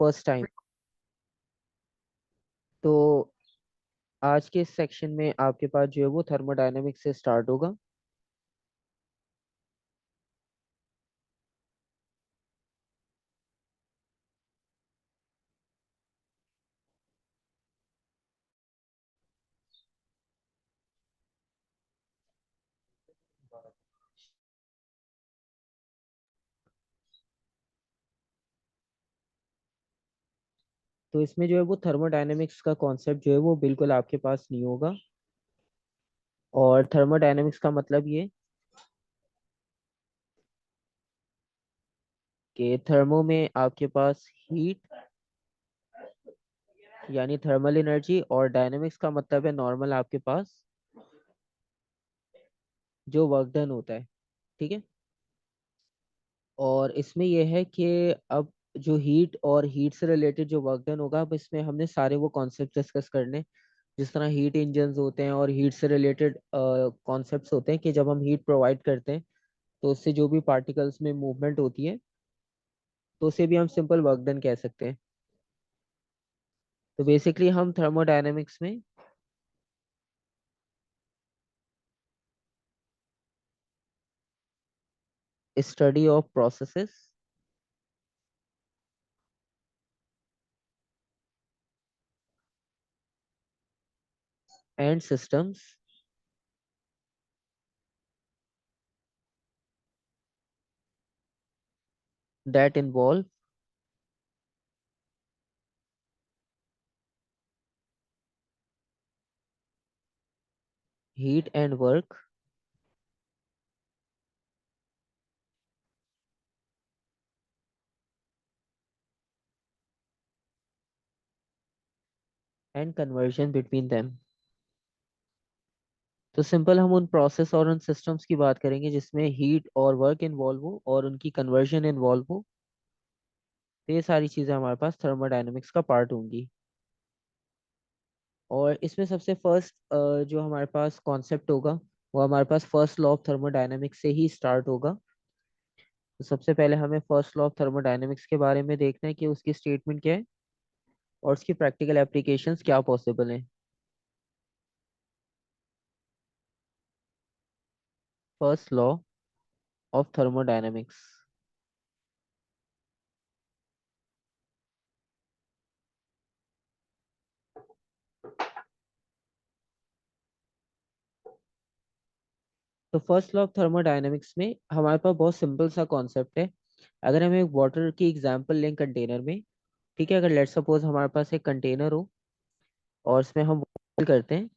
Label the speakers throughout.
Speaker 1: First time. तो आज के सेक्शन में आपके पास जो है वो थर्मोडायनेमिक्स से स्टार्ट होगा। तो इसमें जो है वो थर्मोडायनेमिक्स का कॉन्सेप्ट जो है वो बिल्कुल आपके पास नहीं होगा। और थर्मोडायनेमिक्स का मतलब ये कि थर्मो में आपके पास हीट यानी थर्मल एनर्जी, और डायनेमिक्स का मतलब है नॉर्मल आपके पास जो वर्क डन होता है। ठीक है। और इसमें यह है कि अब जो हीट और हीट से रिलेटेड जो वर्क डन होगा, अब इसमें हमने सारे वो कॉन्सेप्ट डिस्कस करने, जिस तरह हीट इंजन्स होते हैं और हीट से रिलेटेड कॉन्सेप्ट्स होते हैं कि जब हम हीट प्रोवाइड करते हैं तो उससे जो भी पार्टिकल्स में मूवमेंट होती है तो उसे भी हम सिंपल वर्क डन कह सकते हैं। तो बेसिकली हम थर्मोडायनेमिक्स में study of processes and systems that involve heat and work and conversion between them. तो सिंपल हम उन प्रोसेस और उन सिस्टम्स की बात करेंगे जिसमें हीट और वर्क इन्वॉल्व हो और उनकी कन्वर्जन इन्वॉल्व हो। तो ये सारी चीज़ें हमारे पास थर्मोडायनेमिक्स का पार्ट होंगी। और इसमें सबसे फर्स्ट जो हमारे पास कॉन्सेप्ट होगा वो हमारे पास फर्स्ट लॉ ऑफ थर्मोडायनेमिक्स से ही स्टार्ट होगा। तो सबसे पहले हमें फर्स्ट लॉ ऑफ थर्मोडायनेमिक्स के बारे में देखना है कि उसकी स्टेटमेंट क्या है और उसकी प्रैक्टिकल एप्लीकेशंस क्या पॉसिबल हैं। First law of thermodynamics. तो फर्स्ट लॉ ऑफ थर्मोडायनेमिक्स में हमारे पास बहुत सिंपल सा कॉन्सेप्ट है। अगर हम एक वाटर की एग्जांपल लें कंटेनर में, ठीक है, अगर लेट सपोज हमारे पास एक कंटेनर हो और इसमें हम बॉईल करते हैं,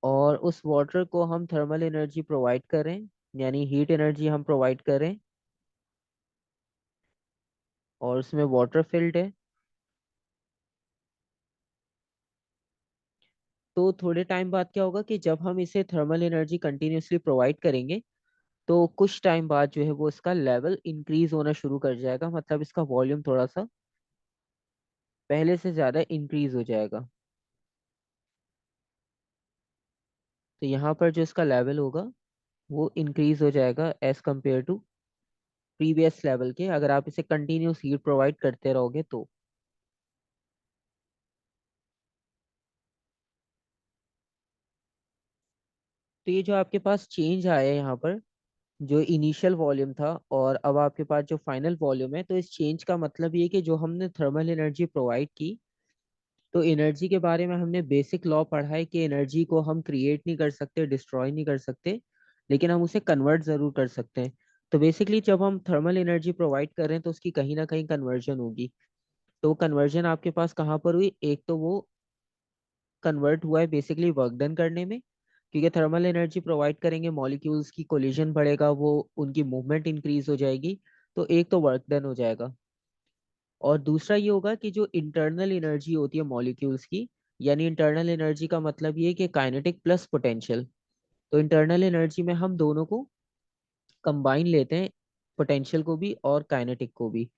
Speaker 1: और उस वाटर को हम थर्मल एनर्जी प्रोवाइड करें यानी हीट एनर्जी हम प्रोवाइड करें, और उसमें वाटर फिल्ड है, तो थोड़े टाइम बाद क्या होगा कि जब हम इसे थर्मल एनर्जी कंटिन्यूअसली प्रोवाइड करेंगे तो कुछ टाइम बाद जो है वो इसका लेवल इंक्रीज होना शुरू कर जाएगा, मतलब इसका वॉल्यूम थोड़ा सा पहले से ज्यादा इंक्रीज हो जाएगा। तो यहाँ पर जो इसका लेवल होगा वो इंक्रीज हो जाएगा as compared to previous level के, अगर आप इसे कंटिन्यूस हीट प्रोवाइड करते रहोगे तो। तो ये जो आपके पास चेंज आया है यहाँ पर, जो इनिशियल वॉल्यूम था और अब आपके पास जो फाइनल वॉल्यूम है, तो इस चेंज का मतलब ये कि जो हमने थर्मल एनर्जी प्रोवाइड की, तो एनर्जी के बारे में हमने बेसिक लॉ पढ़ा है कि एनर्जी को हम क्रिएट नहीं कर सकते, डिस्ट्रॉय नहीं कर सकते, लेकिन हम उसे कन्वर्ट जरूर कर सकते हैं। तो बेसिकली जब हम थर्मल एनर्जी प्रोवाइड कर रहे हैं तो उसकी कहीं ना कहीं कन्वर्जन होगी। तो कन्वर्जन आपके पास कहाँ पर हुई, एक तो वो कन्वर्ट हुआ है बेसिकली वर्क डन करने में, क्योंकि थर्मल एनर्जी प्रोवाइड करेंगे, मॉलिक्यूल्स की कोलिजन बढ़ेगा, वो उनकी मूवमेंट इंक्रीज हो जाएगी, तो एक तो वर्क डन हो जाएगा। और दूसरा ये होगा कि जो इंटरनल एनर्जी होती है मॉलिक्यूल्स की, यानी इंटरनल एनर्जी का मतलब ये है कि काइनेटिक प्लस पोटेंशियल, तो इंटरनल एनर्जी में हम दोनों को कंबाइन लेते हैं, पोटेंशियल को भी और काइनेटिक को भी।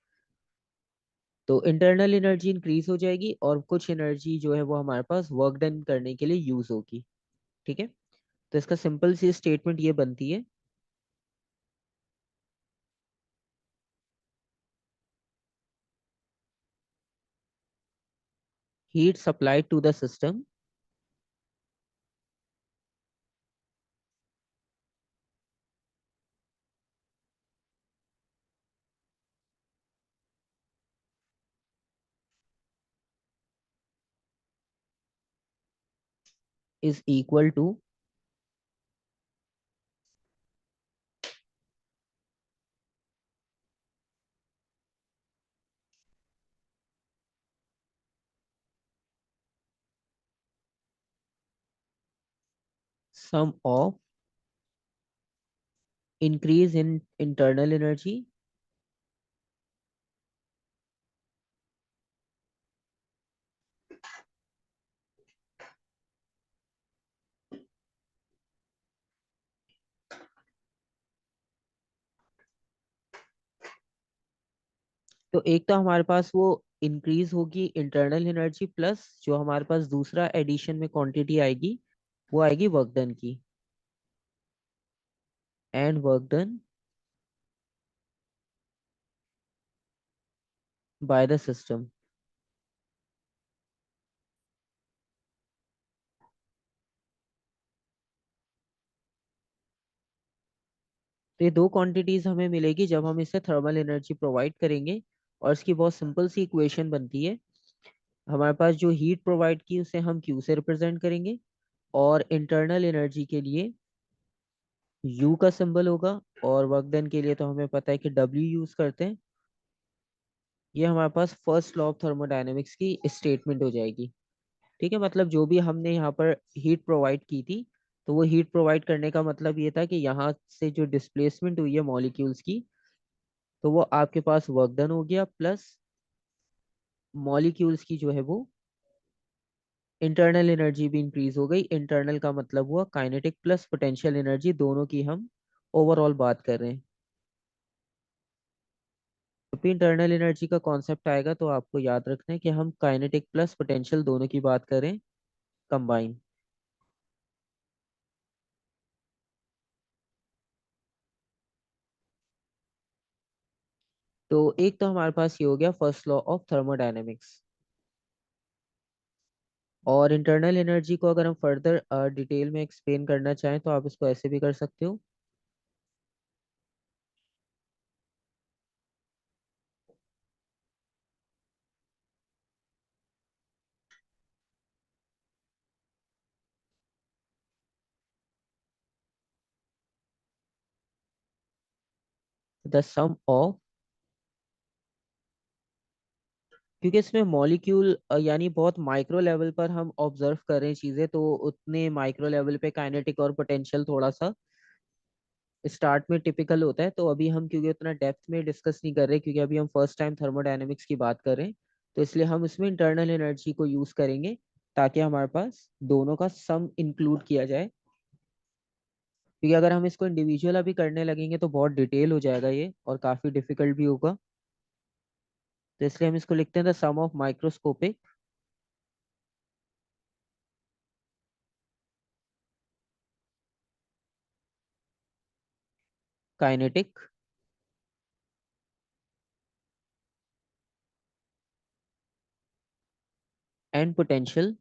Speaker 1: तो इंटरनल एनर्जी इंक्रीज हो जाएगी और कुछ एनर्जी जो है वो हमारे पास वर्क डन करने के लिए यूज होगी। ठीक है। तो इसका सिंपल सी स्टेटमेंट ये बनती है, heat supplied to the system is equal to sum of increase in internal energy तो एक तो हमारे पास वो इंक्रीज होगी इंटरनल एनर्जी, प्लस जो हमारे पास दूसरा एडिशन में क्वांटिटी आएगी वो आएगी वर्क डन की, and work done by the system. तो ये दो क्वांटिटीज हमें मिलेगी जब हम इसे थर्मल एनर्जी प्रोवाइड करेंगे। और इसकी बहुत सिंपल सी इक्वेशन बनती है, हमारे पास जो हीट प्रोवाइड की उसे हम क्यू से रिप्रेजेंट करेंगे, और इंटरनल एनर्जी के लिए यू का सिंबल होगा, और वर्क डन के लिए तो हमें पता है कि डब्ल्यू यूज करते हैं। ये हमारे पास फर्स्ट लॉ ऑफ थर्मोडायनेमिक्स की स्टेटमेंट हो जाएगी। ठीक है, मतलब जो भी हमने यहाँ पर हीट प्रोवाइड की थी, तो वो हीट प्रोवाइड करने का मतलब ये था कि यहाँ से जो डिस्प्लेसमेंट हुई है मॉलिक्यूल्स की, तो वो आपके पास वर्क डन हो गया, प्लस मॉलिक्यूल्स की जो है वो इंटरनल एनर्जी भी इंक्रीज हो गई। इंटरनल का मतलब हुआ काइनेटिक प्लस पोटेंशियल एनर्जी, दोनों की हम ओवरऑल बात कर रहे हैं। जब भी इंटरनल एनर्जी का कॉन्सेप्ट आएगा तो आपको याद रखना है कि हम काइनेटिक प्लस पोटेंशियल दोनों की बात करें कंबाइन। तो एक तो हमारे पास ये हो गया फर्स्ट लॉ ऑफ थर्मोडायनेमिक्स। और इंटरनल एनर्जी को अगर हम फर्दर डिटेल में एक्सप्लेन करना चाहें तो आप इसको ऐसे भी कर सकते हो, द सम ऑफ, क्योंकि इसमें मॉलिक्यूल यानी बहुत माइक्रो लेवल पर हम ऑब्जर्व कर रहे हैं चीजें, तो उतने माइक्रो लेवल पे काइनेटिक और पोटेंशियल थोड़ा सा स्टार्ट में टिपिकल होता है। तो अभी हम क्योंकि उतना डेप्थ में डिस्कस नहीं कर रहे, क्योंकि अभी हम फर्स्ट टाइम थर्मोडायनेमिक्स की बात कर रहे हैं, तो इसलिए हम इसमें इंटरनल एनर्जी को यूज करेंगे ताकि हमारे पास दोनों का सम इंक्लूड किया जाए। क्योंकि अगर हम इसको इंडिविजुअल अभी करने लगेंगे तो बहुत डिटेल हो जाएगा ये, और काफी डिफिकल्ट भी होगा। तो इसलिए हम इसको लिखते हैं the sum of microscopic kinetic and potential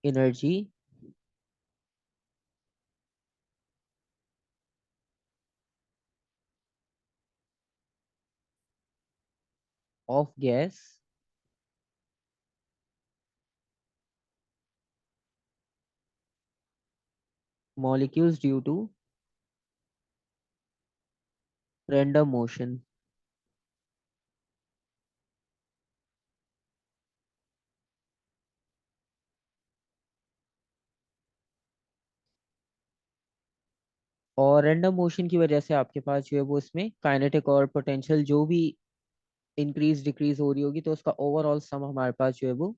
Speaker 1: energy of gas molecules due to random motion. और रैंडम मोशन की वजह से आपके पास जो है वो इसमें काइनेटिक और पोटेंशियल जो भी इंक्रीज डिक्रीज हो रही होगी, तो उसका ओवरऑल सम हमारे पास जो है वो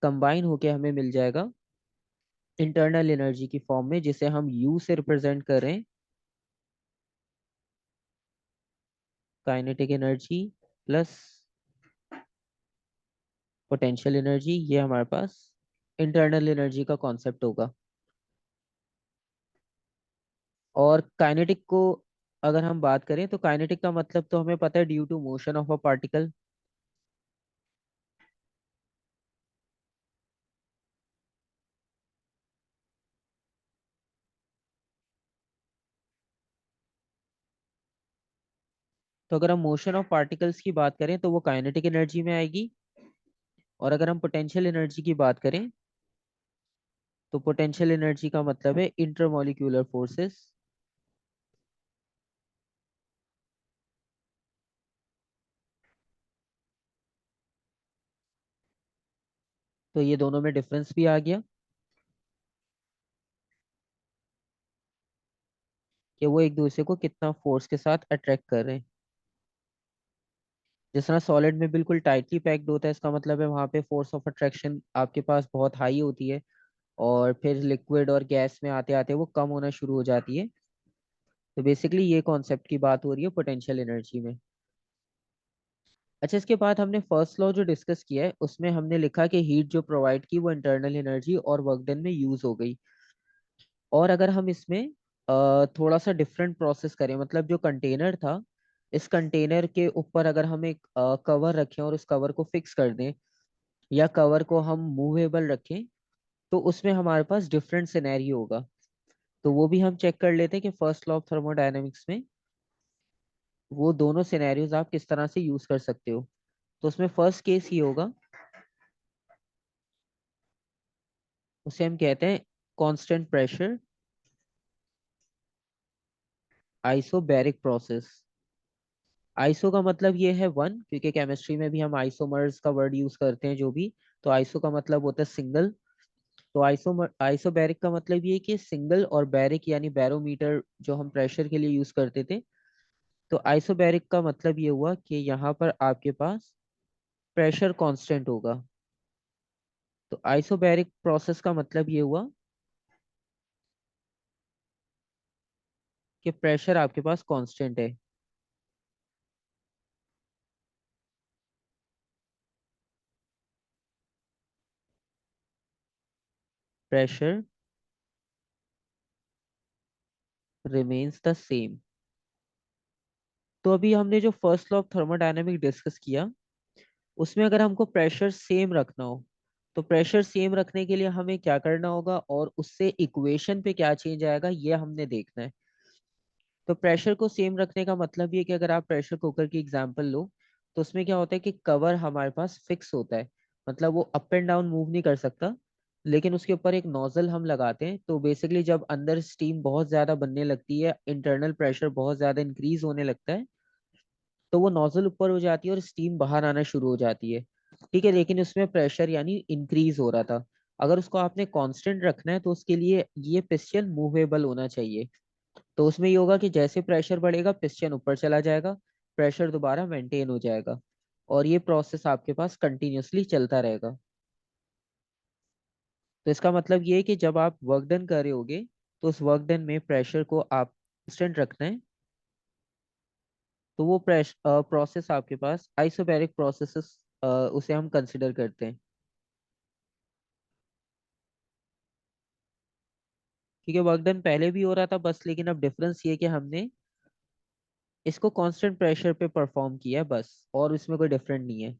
Speaker 1: कंबाइन होके हमें मिल जाएगा इंटरनल एनर्जी की फॉर्म में, जिसे हम यू से रिप्रेजेंट करें kinetic energy plus potential energy, ये हमारे पास इंटरनल एनर्जी का कॉन्सेप्ट होगा। और काइनेटिक को अगर हम बात करें तो काइनेटिक का मतलब तो हमें पता है, due to motion of a particle. तो अगर हम मोशन ऑफ पार्टिकल्स की बात करें तो वो काइनेटिक एनर्जी में आएगी। और अगर हम पोटेंशियल एनर्जी की बात करें तो पोटेंशियल एनर्जी का मतलब है इंटरमॉलिक्यूलर फोर्सेस। तो ये दोनों में डिफरेंस भी आ गया कि वो एक दूसरे को कितना फोर्स के साथ अट्रैक्ट कर रहे हैं। जिस तरह सॉलिड में बिल्कुल टाइटली पैक्ड होता है, इसका मतलब है वहां पे फोर्स ऑफ अट्रैक्शन आपके पास बहुत हाई होती है, और फिर लिक्विड और गैस में आते आते वो कम होना शुरू हो जाती है। तो बेसिकली ये कॉन्सेप्ट की बात हो रही है पोटेंशियल एनर्जी में। अच्छा, इसके बाद हमने फर्स्ट लॉ जो डिस्कस किया है उसमें हमने लिखा कि हीट जो प्रोवाइड की वो इंटरनल एनर्जी और वर्क डन में यूज हो गई। और अगर हम इसमें थोड़ा सा डिफरेंट प्रोसेस करें, मतलब जो कंटेनर था, इस कंटेनर के ऊपर अगर हम एक कवर रखें और उस कवर को फिक्स कर दें, या कवर को हम मूवेबल रखें, तो उसमें हमारे पास डिफरेंट सिनेरियो होगा। तो वो भी हम चेक कर लेते हैं कि फर्स्ट लॉ ऑफ थर्मोडायनेमिक्स में वो दोनों सिनेरियोज आप किस तरह से यूज कर सकते हो। तो उसमें फर्स्ट केस ये होगा, उसे हम कहते हैं constant pressure isobaric process. Iso का मतलब ये है वन, क्योंकि केमिस्ट्री में भी हम आइसोमर्स का वर्ड यूज करते हैं जो भी। तो आइसो का मतलब होता है सिंगल। तो आइसोबैरिक का मतलब ये है कि सिंगल, और बैरिक यानी बैरोमीटर जो हम प्रेशर के लिए यूज करते थे। तो आइसोबैरिक का मतलब ये हुआ कि यहाँ पर आपके पास प्रेशर कांस्टेंट होगा। तो आइसोबैरिक प्रोसेस का मतलब ये हुआ कि प्रेशर आपके पास कांस्टेंट है। Pressure remains the same. तो अभी हमने जो first law of thermodynamic discuss किया, उसमें अगर हमको प्रेशर सेम रखना हो, तो प्रेशर सेम रखने के लिए हमें क्या करना होगा, और उससे इक्वेशन पे क्या चेंज आएगा, ये हमने देखना है। तो प्रेशर को सेम रखने का मतलब ये कि अगर आप प्रेशर कुकर की एग्जांपल लो, तो उसमें क्या होता है कि कवर हमारे पास फिक्स होता है, मतलब वो अप एंड डाउन मूव नहीं कर सकता। लेकिन उसके ऊपर एक नोजल हम लगाते हैं, तो बेसिकली जब अंदर स्टीम बहुत ज्यादा बनने लगती है, इंटरनल प्रेशर बहुत ज्यादा इंक्रीज होने लगता है, तो वो नोजल ऊपर हो जाती है और स्टीम बाहर आना शुरू हो जाती है। ठीक है, लेकिन उसमें प्रेशर यानी इंक्रीज हो रहा था। अगर उसको आपने कांस्टेंट रखना है तो उसके लिए ये पिस्टन मूवेबल होना चाहिए। तो उसमें ये होगा कि जैसे प्रेशर बढ़ेगा पिस्टन ऊपर चला जाएगा, प्रेशर दोबारा मेंटेन हो जाएगा, और ये प्रोसेस आपके पास कंटिन्यूअसली चलता रहेगा। तो इसका मतलब ये है कि जब आप वर्क डन कर रहे होगे, तो उस वर्क डन में प्रेशर को आप कांस्टेंट रखना है। तो वो प्रोसेस आपके पास आइसोबैरिक प्रोसेसेस उसे हम कंसिडर करते हैं। क्योंकि वर्क डन पहले भी हो रहा था बस, लेकिन अब डिफरेंस ये है कि हमने इसको कांस्टेंट प्रेशर पे परफॉर्म किया है बस, और इसमें कोई डिफरेंट नहीं है।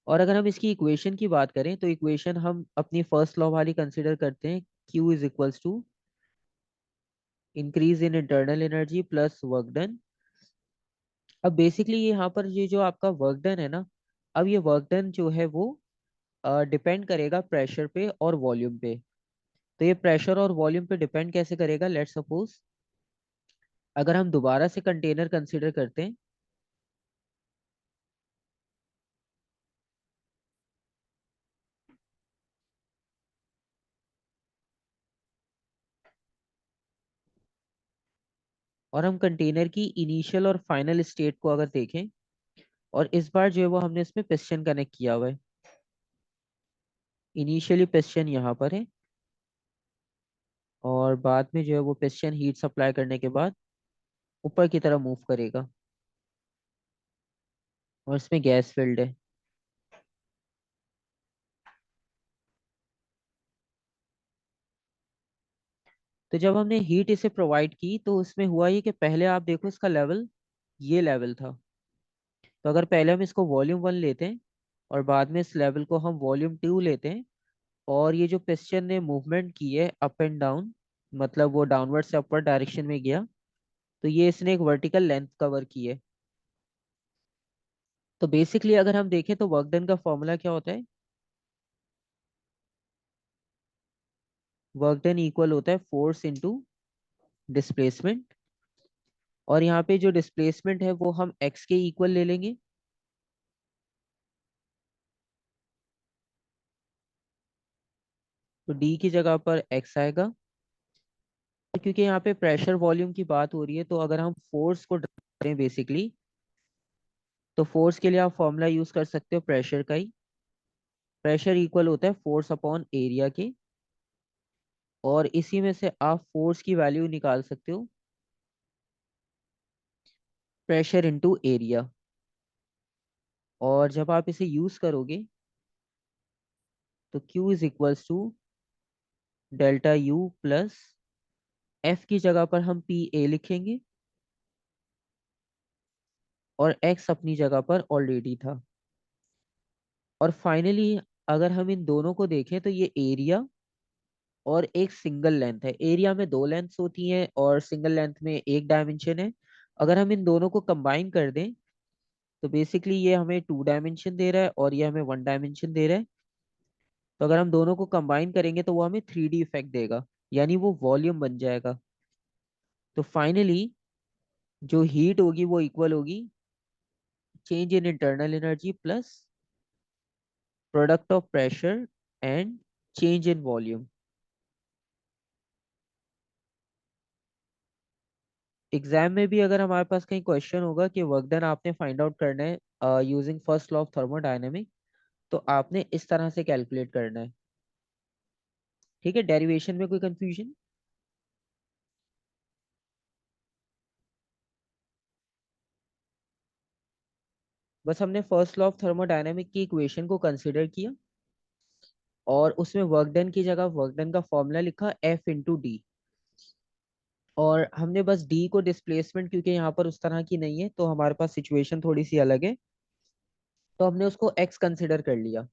Speaker 1: और अगर हम इसकी इक्वेशन की बात करें तो इक्वेशन हम अपनी फर्स्ट लॉ वाली कंसिडर करते हैं, Q is equals to increase in internal energy plus work done. अब बेसिकली यहाँ पर ये जो आपका वर्क डन है ना, अब ये वर्क डन जो है वो डिपेंड करेगा प्रेशर पे और वॉल्यूम पे। तो ये प्रेशर और वॉल्यूम पे डिपेंड कैसे करेगा, लेट्स सपोज अगर हम दोबारा से कंटेनर कंसिडर करते हैं, और हम कंटेनर की इनिशियल और फाइनल स्टेट को अगर देखें, और इस बार जो है वो हमने इसमें पिस्टन कनेक्ट किया हुआ है। इनिशियली पिस्टन यहाँ पर है, और बाद में जो है वो पिस्टन हीट सप्लाई करने के बाद ऊपर की तरफ मूव करेगा, और इसमें गैस फिल्ड है। तो जब हमने हीट इसे प्रोवाइड की तो उसमें हुआ ये कि पहले आप देखो इसका लेवल ये लेवल था। तो अगर पहले हम इसको वॉल्यूम 1 लेते हैं और बाद में इस लेवल को हम वॉल्यूम 2 लेते हैं, और ये जो पिस्टन ने मूवमेंट की है अप एंड डाउन, मतलब वो डाउनवर्ड से अपवर्ड डायरेक्शन में गया, तो ये इसने एक वर्टिकल लेंथ कवर की है। तो बेसिकली अगर हम देखें तो वर्क डन का फॉर्मूला क्या होता है? वर्क डन इक्वल होता है फोर्स इनटू डिस्प्लेसमेंट। और यहाँ पे जो डिस्प्लेसमेंट है वो हम एक्स के इक्वल ले लेंगे। तो डी की जगह पर एक्स आएगा। क्योंकि यहाँ पे प्रेशर वॉल्यूम की बात हो रही है, तो अगर हम फोर्स को करें बेसिकली, तो फोर्स के लिए आप फॉर्मूला यूज कर सकते हो प्रेशर का ही। प्रेशर इक्वल होता है फोर्स अपॉन एरिया के, और इसी में से आप फोर्स की वैल्यू निकाल सकते हो, प्रेशर इनटू एरिया। और जब आप इसे यूज करोगे तो Q is equals to delta U plus F की जगह पर हम पी ए लिखेंगे, और एक्स अपनी जगह पर ऑलरेडी था। और फाइनली अगर हम इन दोनों को देखें तो ये एरिया और एक सिंगल लेंथ है। एरिया में दो लेंथ्स होती हैं और सिंगल लेंथ में एक डायमेंशन है। अगर हम इन दोनों को कंबाइन कर दें तो बेसिकली ये हमें 2 डायमेंशन दे रहा है और ये हमें 1 डायमेंशन दे रहा है। तो अगर हम दोनों को कंबाइन करेंगे तो वो हमें 3D इफेक्ट देगा, यानी वो वॉल्यूम बन जाएगा। तो फाइनली जो हीट होगी वो इक्वल होगी change in internal energy plus product of pressure and change in volume. Exam में भी अगर हमारे पास कहीं क्वेश्चन होगा कि वर्क डन आपने फाइंड आउट करना है using first law of thermodynamic, तो आपने इस तरह से कैलकुलेट करना है। ठीक है, डेरिवेशन में कोई कंफ्यूजन? बस हमने फर्स्ट लॉ ऑफ थर्मोडायनेमिक की इक्वेशन को कंसिडर किया और उसमें वर्क डन की जगह वर्क डन का फॉर्मूला लिखा F इंटू डी। और हमने बस डी को डिस्प्लेसमेंट, क्योंकि यहाँ पर उस तरह की नहीं है तो हमारे पास सिचुएशन थोड़ी सी अलग है, तो हमने उसको एक्स कंसिडर कर लिया।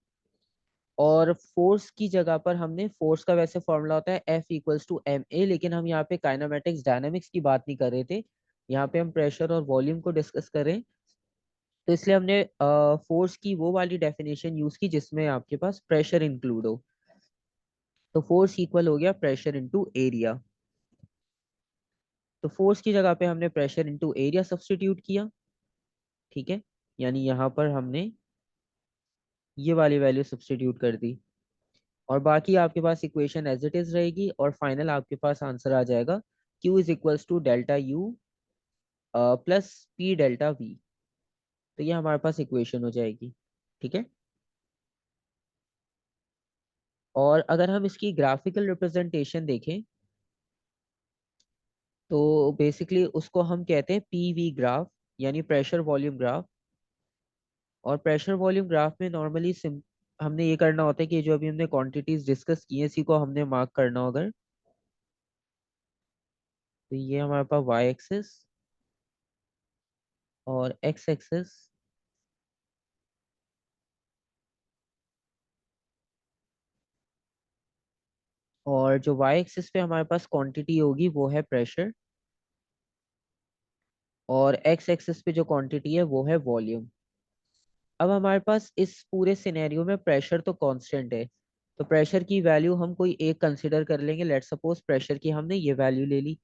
Speaker 1: और फोर्स की जगह पर हमने, फोर्स का वैसे फॉर्मूला होता है F equals to M A, लेकिन हम यहाँ पे काइनेमेटिक्स डायनामिक्स की बात नहीं कर रहे थे, यहाँ पे हम प्रेशर और वॉल्यूम को डिस्कस कर रहे हैं। तो इसलिए हमने फोर्स की वो वाली डेफिनेशन यूज की जिसमें आपके पास प्रेशर इंक्लूड हो। तो फोर्स इक्वल हो गया प्रेशर इंटू एरिया। तो फोर्स की जगह पे हमने प्रेशर इंटू एरिया सब्स्टिट्यूट किया। ठीक है, यानी यहाँ पर हमने ये वाली वैल्यू सब्स्टिट्यूट कर दी, और बाकी आपके पास इक्वेशन एज इट इज रहेगी, और फाइनल आपके पास आंसर आ जाएगा Q is equals to delta U plus P delta V. तो ये हमारे पास इक्वेशन हो जाएगी। ठीक है, और अगर हम इसकी ग्राफिकल रिप्रेजेंटेशन देखें तो बेसिकली उसको हम कहते हैं पीवी ग्राफ, यानी प्रेशर वॉल्यूम ग्राफ। और प्रेशर वॉल्यूम ग्राफ में नॉर्मली हमने ये करना होता है कि जो अभी हमने क्वांटिटीज डिस्कस की है इसी को हमने मार्क करना होगा। तो ये हमारे पास वाई एक्सिस और एक्स एक्सिस, और जो वाई एक्सिस पे हमारे पास क्वांटिटी होगी वो है प्रेशर, और एक्स एक्सिस पे जो क्वांटिटी है वो है वॉल्यूम। अब हमारे पास इस पूरे सिनेरियो में प्रेशर तो कांस्टेंट है, तो प्रेशर की वैल्यू हम कोई एक कंसिडर कर लेंगे। लेट सपोज प्रेशर की हमने ये वैल्यू ले ली,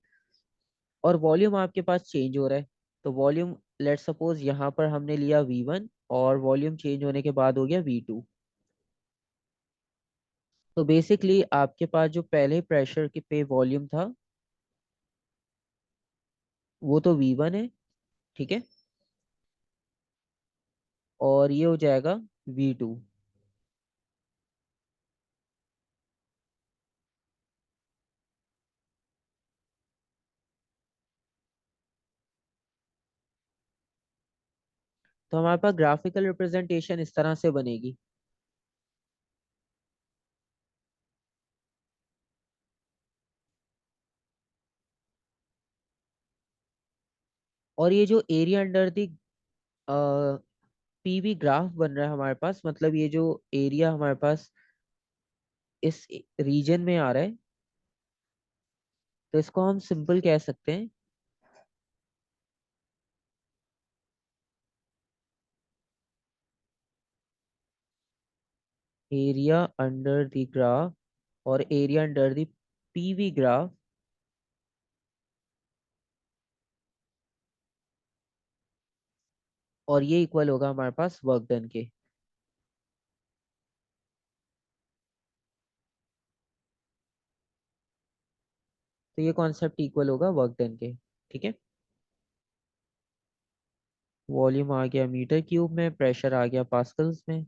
Speaker 1: और वॉल्यूम आपके पास चेंज हो रहा है। तो वॉल्यूम लेट सपोज यहाँ पर हमने लिया V1, और वॉल्यूम चेंज होने के बाद हो गया V2। तो बेसिकली आपके पास जो पहले प्रेशर के पे वॉल्यूम था वो तो V1 है। ठीक है, और ये हो जाएगा V2। तो हमारे पास ग्राफिकल रिप्रेजेंटेशन इस तरह से बनेगी। और ये जो area under the PV graph बन रहा है हमारे पास, मतलब ये जो एरिया हमारे पास इस रीजन में आ रहा है, तो इसको हम सिंपल कह सकते हैं एरिया अंडर द ग्राफ, और area under the PV graph और ये इक्वल होगा हमारे पास वर्क डन के। तो ये कॉन्सेप्ट इक्वल होगा वर्क डन के। ठीक है। वॉल्यूम आ गया मीटर क्यूब में, प्रेशर आ गया पास्कल्स में।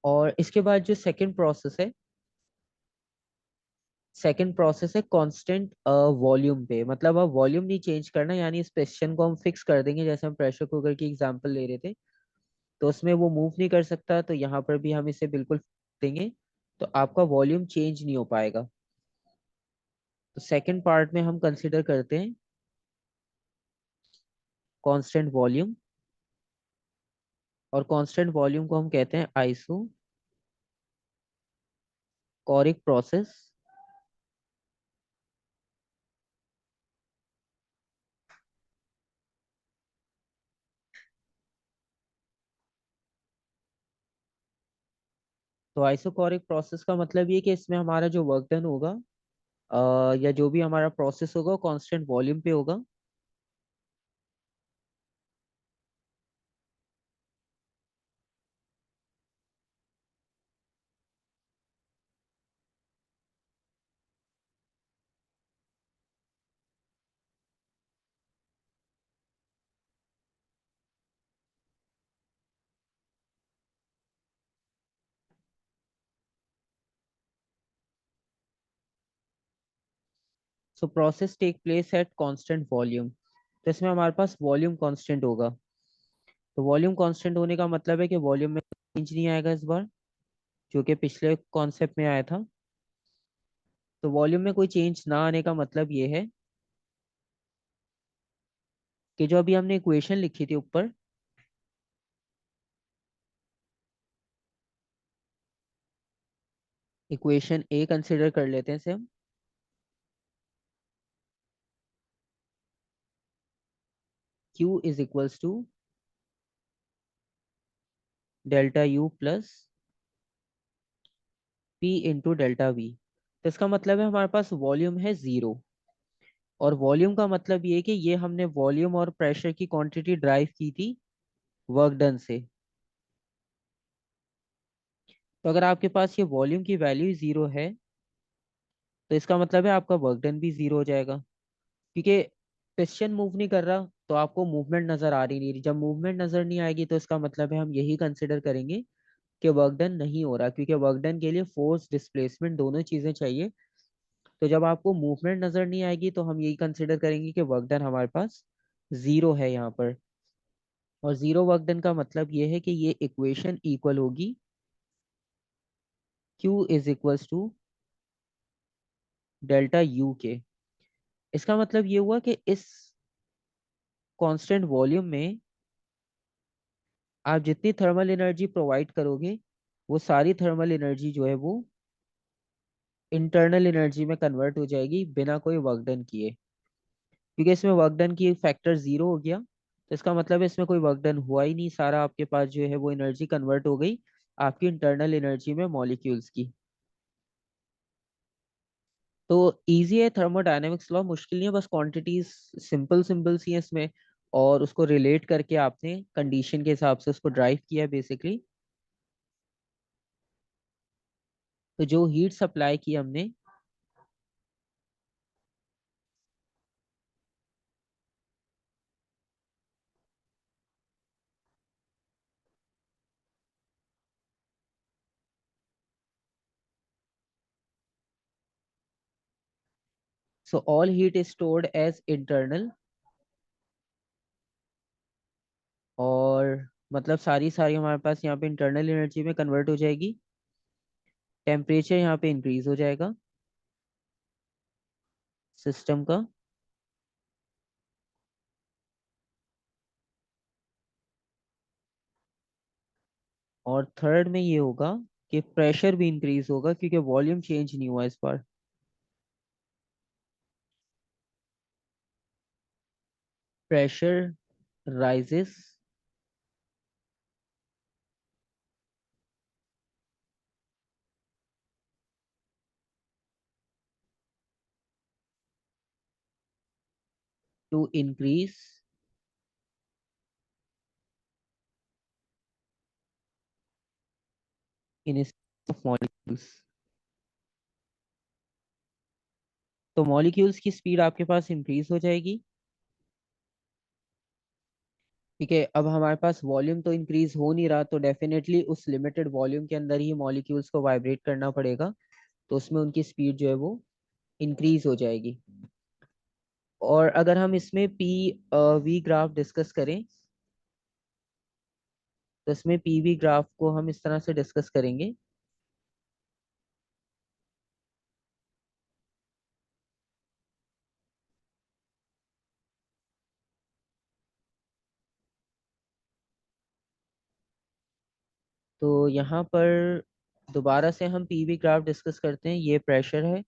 Speaker 1: और इसके बाद जो सेकंड प्रोसेस है, सेकंड प्रोसेस है कांस्टेंट वॉल्यूम पे, मतलब अब वॉल्यूम नहीं चेंज करना, यानी इस क्वेश्चन को हम फिक्स कर देंगे, जैसे हम प्रेशर कुकर की एग्जांपल ले रहे थे, तो उसमें वो मूव नहीं कर सकता, तो यहाँ पर भी हम इसे बिल्कुल देंगे, तो आपका वॉल्यूम चेंज नहीं हो पाएगा। तो सेकंड पार्ट में हम कंसिडर करते हैं कांस्टेंट वॉल्यूम, और कांस्टेंट वॉल्यूम को हम कहते हैं आइसोकोरिक प्रोसेस। तो आइसोकोरिक प्रोसेस का मतलब ये कि इसमें हमारा जो वर्क डन होगा, या जो भी हमारा प्रोसेस होगा वो कांस्टेंट वॉल्यूम पे होगा। So process take place at constant volume, तो इसमें हमारे पास वॉल्यूम कांस्टेंट होगा। तो वॉल्यूम कांस्टेंट होने का मतलब है कि वॉल्यूम में चेंज नहीं आएगा इस बार, जो कि पिछले कॉन्सेप्ट में आया था। तो वॉल्यूम में कोई चेंज ना आने का मतलब ये है कि जो अभी हमने इक्वेशन लिखी थी ऊपर, इक्वेशन ए कंसिडर कर लेते हैं इसे हम। Q is equals to delta U plus P into delta V. तो इसका मतलब है हमारे पास वॉल्यूम है जीरो, और वॉल्यूम का मतलब ये है कि ये हमने वॉल्यूम और प्रेशर की क्वांटिटी ड्राइव की थी वर्क डन से। तो अगर आपके पास ये वॉल्यूम की वैल्यू जीरो है, तो इसका मतलब है आपका वर्क डन भी जीरो हो जाएगा, क्योंकि पिस्टन मूव नहीं कर रहा, तो आपको मूवमेंट नजर आ रही नहीं। जब मूवमेंट नजर नहीं आएगी तो इसका मतलब है हम यही कंसिडर करेंगे कि वर्क डन नहीं हो रहा, क्योंकि वर्क डन के लिए फोर्स डिस्प्लेसमेंट दोनों चीजें चाहिए। तो जब आपको मूवमेंट नजर नहीं आएगी तो हम यही कंसिडर करेंगे कि वर्क डन हमारे पास जीरो है यहाँ पर। और जीरो वर्क डन का मतलब ये है कि ये इक्वेशन इक्वल होगी Q is equals to delta U के। इसका मतलब ये हुआ कि इस कांस्टेंट वॉल्यूम में आप जितनी थर्मल एनर्जी प्रोवाइड करोगे, वो सारी थर्मल एनर्जी जो है वो इंटरनल एनर्जी में कन्वर्ट हो जाएगी बिना कोई वर्क डन किए, क्योंकि इसमें वर्क डन की फैक्टर जीरो हो गया। तो इसका मतलब है इसमें कोई वर्क डन हुआ ही नहीं, सारा आपके पास जो है वो एनर्जी कन्वर्ट हो गई आपकी इंटरनल एनर्जी में मॉलिक्यूल्स की। तो इजी है थर्मोडायनेमिक्स लॉ, मुश्किल नहीं है, बस क्वांटिटीज सिंपल सिंपल सी है इसमें, और उसको रिलेट करके आपने कंडीशन के हिसाब से उसको ड्राइव किया है बेसिकली। तो जो हीट सप्लाई की हमने, so all heat is stored as internal, और मतलब सारी सारी हमारे पास यहाँ पे इंटरनल एनर्जी में कन्वर्ट हो जाएगी। टेम्परेचर यहाँ पे इंक्रीज हो जाएगा सिस्टम का। और थर्ड में ये होगा कि प्रेशर भी इंक्रीज होगा क्योंकि वॉल्यूम चेंज नहीं हुआ इस बार। Pressure rises to increase in of molecules. तो मॉलिक्यूल्स की स्पीड आपके पास इंक्रीज हो जाएगी। ठीक है, अब हमारे पास वॉल्यूम तो इंक्रीज हो नहीं रहा, तो डेफिनेटली उस लिमिटेड वॉल्यूम के अंदर ही मॉलिक्यूल्स को वाइब्रेट करना पड़ेगा, तो उसमें उनकी स्पीड जो है वो इंक्रीज हो जाएगी। और अगर हम इसमें पी वी ग्राफ डिस्कस करें, तो इसमें पी वी ग्राफ को हम इस तरह से डिस्कस करेंगे। तो यहाँ पर दोबारा से हम पी वी ग्राफ डिस्कस करते हैं। ये प्रेशर है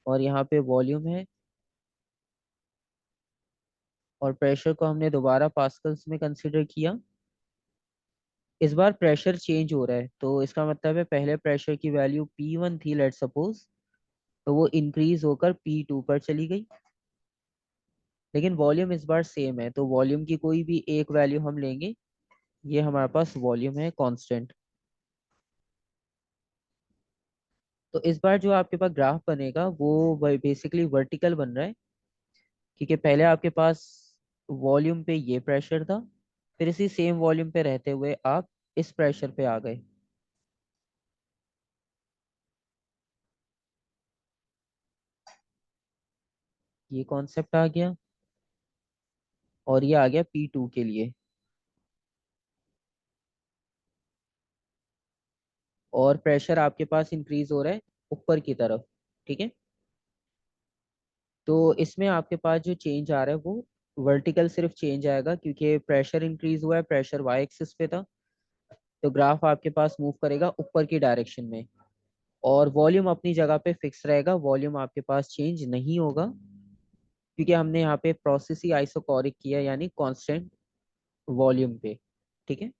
Speaker 1: और यहाँ पे वॉल्यूम है, और प्रेशर को हमने दोबारा पास्कल्स में कंसिडर किया। इस बार प्रेशर चेंज हो रहा है, तो इसका मतलब है पहले प्रेशर की वैल्यू P1 थी, लेट सपोज, तो वो इंक्रीज होकर P2 पर चली गई। लेकिन वॉल्यूम इस बार सेम है, तो वॉल्यूम की कोई भी एक वैल्यू हम लेंगे। ये हमारे पास वॉल्यूम है कांस्टेंट। तो इस बार जो आपके पास ग्राफ बनेगा वो बेसिकली वर्टिकल बन रहा है, क्योंकि पहले आपके पास वॉल्यूम पे ये प्रेशर था, फिर इसी सेम वॉल्यूम पे रहते हुए आप इस प्रेशर पे आ गए। ये कॉन्सेप्ट आ गया, और ये आ गया P2 के लिए। और प्रेशर आपके पास इंक्रीज हो रहा है ऊपर की तरफ। ठीक है, तो इसमें आपके पास जो चेंज आ रहा है वो वर्टिकल सिर्फ चेंज आएगा, क्योंकि प्रेशर इंक्रीज हुआ है, प्रेशर वाई एक्सिस पे था, तो ग्राफ आपके पास मूव करेगा ऊपर की डायरेक्शन में। और वॉल्यूम अपनी जगह पे फिक्स रहेगा, वॉल्यूम आपके पास चेंज नहीं होगा, क्योंकि हमने यहाँ पे प्रोसेस ही आइसोकोरिक किया, यानी कांस्टेंट वॉल्यूम पे। ठीक है,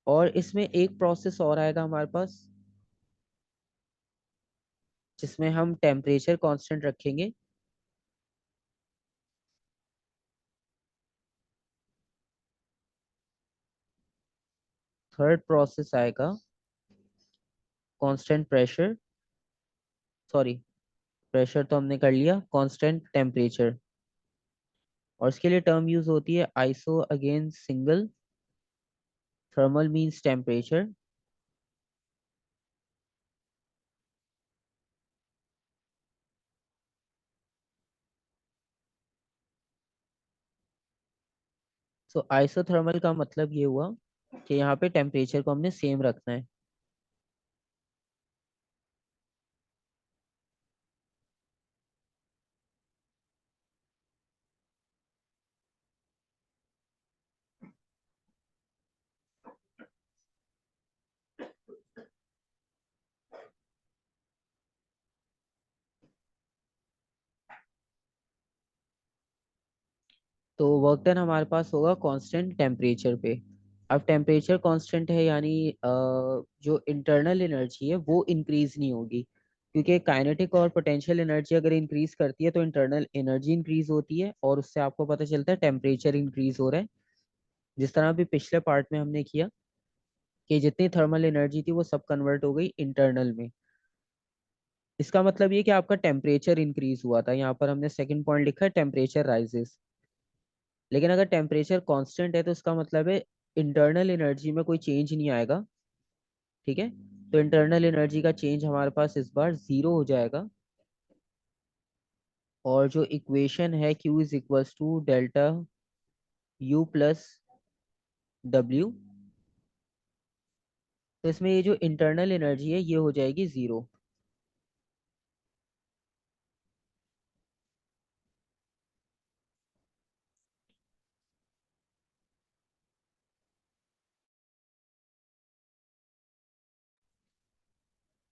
Speaker 1: और इसमें एक प्रोसेस और आएगा हमारे पास, जिसमें हम टेम्परेचर कांस्टेंट रखेंगे। थर्ड प्रोसेस आएगा कांस्टेंट प्रेशर, सॉरी, प्रेशर तो हमने कर लिया, कांस्टेंट टेम्परेचर। और इसके लिए टर्म यूज होती है iso again single, thermal means temperature. So isothermal का मतलब ये हुआ कि यहाँ पे टेम्परेचर को हमने सेम रखना है। तो वर्क डन हमारे पास होगा कांस्टेंट टेम्परेचर पे। अब टेम्परेचर कांस्टेंट है, यानी जो इंटरनल एनर्जी है वो इंक्रीज नहीं होगी, क्योंकि काइनेटिक और पोटेंशियल एनर्जी अगर इंक्रीज करती है तो इंटरनल एनर्जी इंक्रीज होती है, और उससे आपको पता चलता है टेम्परेचर इंक्रीज हो रहा है। जिस तरह भी पिछले पार्ट में हमने किया कि जितनी थर्मल एनर्जी थी वो सब कन्वर्ट हो गई इंटरनल में। इसका मतलब ये कि आपका टेम्परेचर इंक्रीज हुआ था, यहाँ पर हमने सेकंड पॉइंट लिखा है टेम्परेचर राइजेस। लेकिन अगर टेम्परेचर कांस्टेंट है तो इसका मतलब है इंटरनल एनर्जी में कोई चेंज नहीं आएगा। ठीक है, तो इंटरनल एनर्जी का चेंज हमारे पास इस बार जीरो हो जाएगा। और जो इक्वेशन है Q is equals to delta U plus W। तो इसमें ये जो इंटरनल एनर्जी है ये हो जाएगी 0।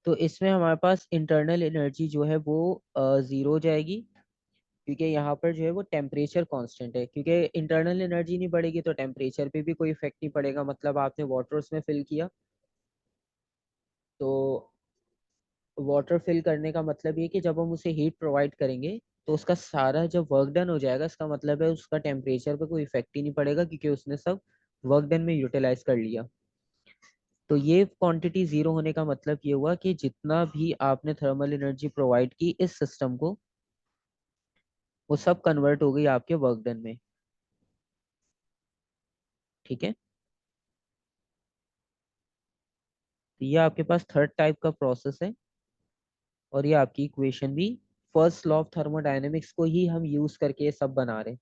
Speaker 1: तो इसमें हमारे पास इंटरनल एनर्जी जो है वो 0 हो जाएगी, क्योंकि यहाँ पर जो है वो टेम्परेचर कांस्टेंट है। क्योंकि इंटरनल एनर्जी नहीं बढ़ेगी तो टेम्परेचर पे भी कोई इफेक्ट नहीं पड़ेगा। मतलब आपने वाटर उसमें फिल किया, तो वाटर फिल करने का मतलब ये कि जब हम उसे हीट प्रोवाइड करेंगे तो उसका सारा जब वर्क डन हो जाएगा, इसका मतलब है उसका टेम्परेचर पे कोई इफेक्ट ही नहीं पड़ेगा, क्योंकि उसने सब वर्क डन में यूटिलाइज कर लिया। तो ये क्वांटिटी 0 होने का मतलब ये हुआ कि जितना भी आपने थर्मल एनर्जी प्रोवाइड की इस सिस्टम को, वो सब कन्वर्ट हो गई आपके वर्क डन में। ठीक है। तो ये आपके पास थर्ड टाइप का प्रोसेस है, और ये आपकी इक्वेशन भी फर्स्ट लॉ ऑफ थर्मोडायनेमिक्स को ही हम यूज करके ये सब बना रहे हैं।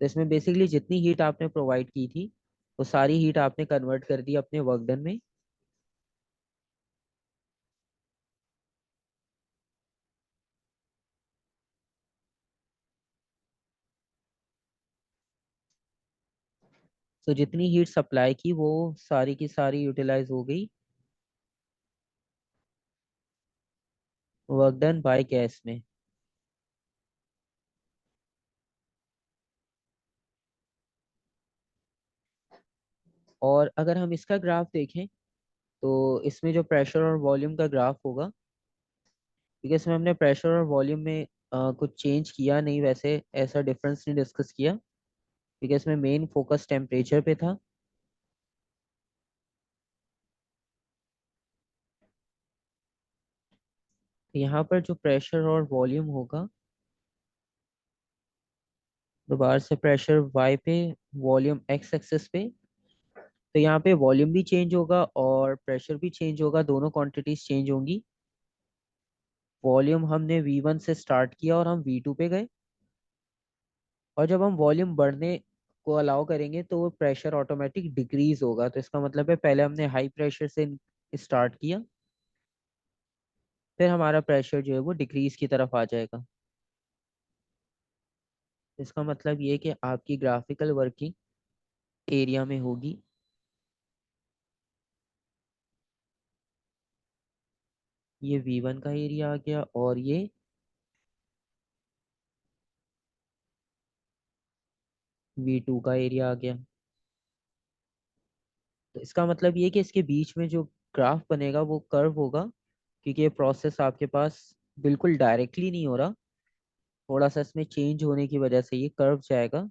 Speaker 1: तो इसमें बेसिकली जितनी हीट आपने प्रोवाइड की थी वो सारी हीट आपने कन्वर्ट कर दी अपने वर्क डन में। तो जितनी हीट सप्लाई की वो सारी की सारी यूटिलाइज हो गई वर्क डन बाय गैस में। और अगर हम इसका ग्राफ देखें तो इसमें जो प्रेशर और वॉल्यूम का ग्राफ होगा, क्योंकि इसमें हमने प्रेशर और वॉल्यूम में कुछ चेंज किया नहीं, वैसे ऐसा डिफरेंस नहीं डिस्कस किया, क्योंकि इसमें मेन फोकस टेम्परेचर पे था। तो यहाँ पर जो प्रेशर और वॉल्यूम होगा, दोबारा से प्रेशर वाई पे, वॉल्यूम एक्स एक्सिस पे। तो यहाँ पे वॉल्यूम भी चेंज होगा और प्रेशर भी चेंज होगा, दोनों क्वांटिटीज चेंज होंगी। वॉल्यूम हमने V1 से स्टार्ट किया और हम V2 पे गए, और जब हम वॉल्यूम बढ़ने को अलाउ करेंगे तो वो प्रेशर ऑटोमेटिक डिक्रीज होगा। तो इसका मतलब है पहले हमने हाई प्रेशर से स्टार्ट किया, फिर हमारा प्रेशर जो है वो डिक्रीज की तरफ आ जाएगा। इसका मतलब ये है कि आपकी ग्राफिकल वर्किंग एरिया में होगी। ये V1 का एरिया आ गया और ये V2 का एरिया आ गया। तो इसका मतलब ये कि इसके बीच में जो ग्राफ बनेगा वो कर्व होगा, क्योंकि ये प्रोसेस आपके पास बिल्कुल डायरेक्टली नहीं हो रहा, थोड़ा सा इसमें चेंज होने की वजह से ये कर्व जाएगा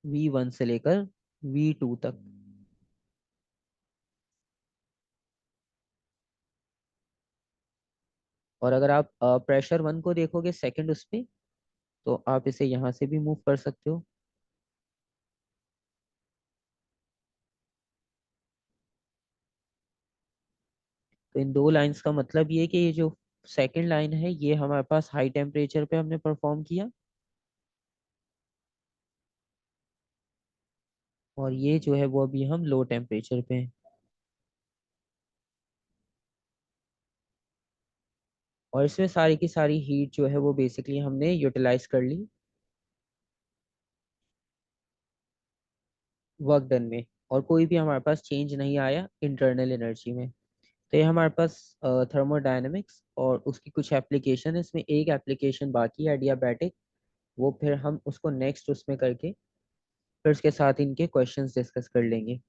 Speaker 1: V1 से लेकर V2 तक। और अगर आप प्रेशर 1 को देखोगे सेकंड उस पे, तो आप इसे यहाँ से भी मूव कर सकते हो। तो इन दो लाइंस का मतलब ये है कि ये जो सेकंड लाइन है ये हमारे पास हाई टेम्परेचर पे हमने परफॉर्म किया, और ये जो है वो अभी हम लो टेम्परेचर पे हैं। और इसमें सारी की सारी हीट जो है वो बेसिकली हमने यूटिलाइज कर ली वर्क डन में, और कोई भी हमारे पास चेंज नहीं आया इंटरनल एनर्जी में। तो ये हमारे पास थर्मोडायनेमिक्स और उसकी कुछ एप्लीकेशन है। इसमें एक एप्लीकेशन बाकी है एडियाबैटिक, वो फिर हम उसको नेक्स्ट उसमें करके फिर उसके साथ इनके क्वेश्चंस डिस्कस कर लेंगे।